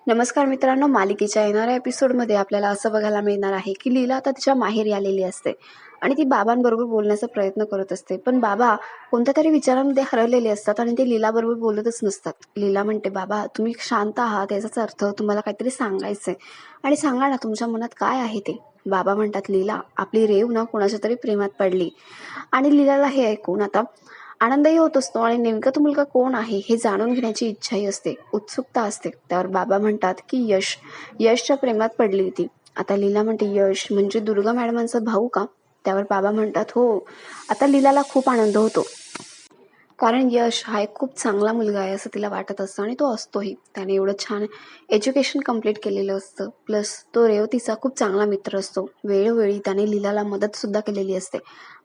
नमस्कार मित्रांनो, मालिकेच्या येणाऱ्या एपिसोडमध्ये आपल्याला असं बघायला मिळणार आहे की लीला आता तिच्या माहेरी आलेली असते आणि ती बाबांबरोबर बोलण्याचा प्रयत्न करत असते. पण बाबा कोणत्या तरी विचारांमध्ये हरवलेले असतात आणि ते लीलाबरोबर बोलतच नसतात. लीला म्हणते, बाबा तुम्ही शांत आहात याचाच अर्थ तुम्हाला काहीतरी सांगायचंय आणि सांगा ना तुमच्या मनात काय आहे ते. बाबा म्हणतात, लीला आपली रेव ना कोणाच्या तरी प्रेमात पडली. आणि लीलाला हे ऐकून आता आनंदही होत असतो आणि नेमका तो मुलगा कोण आहे हे जाणून घेण्याची इच्छाही असते, उत्सुकता असते. त्यावर बाबा म्हणतात की यशच्या प्रेमात पडली ती. आता लीला म्हणते, यश म्हणजे दुर्गा मॅडमांचा भाऊ का? त्यावर बाबा म्हणतात, हो. आता लीलाला खूप आनंद होतो, कारण यश हा एक खूप चांगला मुलगा आहे असं तिला वाटत असतं आणि तो असतोही. त्याने एवढं छान एज्युकेशन कंप्लीट केलेलं असतं, प्लस तो रेवतीचा खूप चांगला मित्र असतो. वेळोवेळी त्याने लीलाला मदत सुद्धा केलेली असते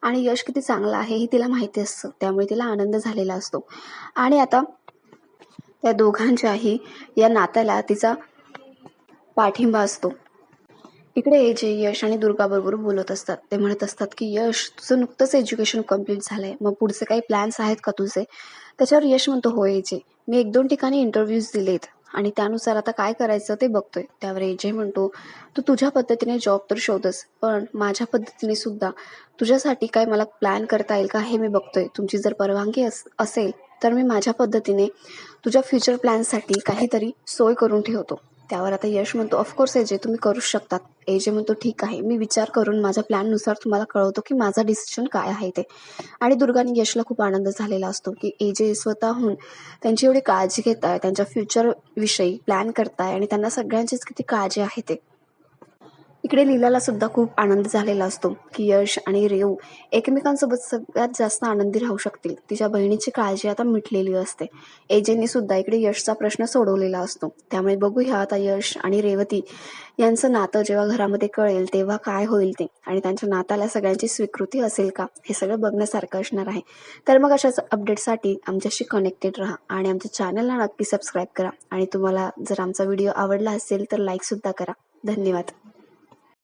आणि यश किती चांगला आहे हे तिला माहिती असतं, त्यामुळे तिला आनंद झालेला असतो. आणि आता त्या दोघांच्याही या नात्याला तिचा पाठिंबा असतो. इकडे जे यश आणि दुर्गा बरोबर बोलत असतात. ते म्हणत असतात की यश, तुझं नुकतंच एज्युकेशन कंप्लीट झालंय, मग पुढचे काही प्लॅन्स आहेत का तुझे? त्याच्यावर यश म्हणतो, हो एजे, मी 1-2 ठिकाणी इंटरव्ह्यूज दिलेत आणि त्यानुसार आता काय करायचं ते बघतोय. त्यावर एजे म्हणतो, तू तुझ्या पद्धतीने जॉब तर शोधस, पण माझ्या पद्धतीने सुद्धा तुझ्यासाठी काय मला प्लॅन करता येईल का हे मी बघतोय. तुमची जर परवानगी असेल तर मी माझ्या पद्धतीने तुझ्या फ्युचर प्लॅनसाठी काहीतरी सोय करून ठेवतो. त्यावर आता यश म्हणतो, ऑफकोर्स एजे, तुम्ही करू शकतात. एजे म्हणतो, ठीक आहे, मी विचार करून माझ्या प्लॅननुसार तुम्हाला कळवतो की माझा डिसिजन काय आहे ते. आणि दुर्गाने यशला खूप आनंद झालेला असतो की एजे स्वतःहून त्यांची एवढी काळजी घेत आहे, त्यांच्या फ्युचर विषयी प्लॅन करताय आणि त्यांना सगळ्यांचीच किती काळजी आहे ते. इकडे लीलाला सुद्धा खूप आनंद झालेला असतो की यश आणि रेव एकमेकांसोबत सगळ्यात जास्त आनंदी राहू शकतील. तिच्या बहिणीची काळजी आता मिटलेली असते. एजेने सुद्धा इकडे यशचा प्रश्न सोडवलेला असतो. त्यामुळे बघूया आता यश आणि रेवती यांचं नातं जेव्हा घरामध्ये कळेल तेव्हा काय होईल ते, आणि त्यांच्या नात्याला सगळ्यांची स्वीकृती असेल का, हे सगळं बघण्यासारखं असणार आहे. तर मग अशाच अपडेटसाठी आमच्याशी कनेक्टेड राहा आणि आमच्या चॅनलला नक्की सबस्क्राईब करा. आणि तुम्हाला जर आमचा व्हिडिओ आवडला असेल तर लाईक सुद्धा करा. धन्यवाद.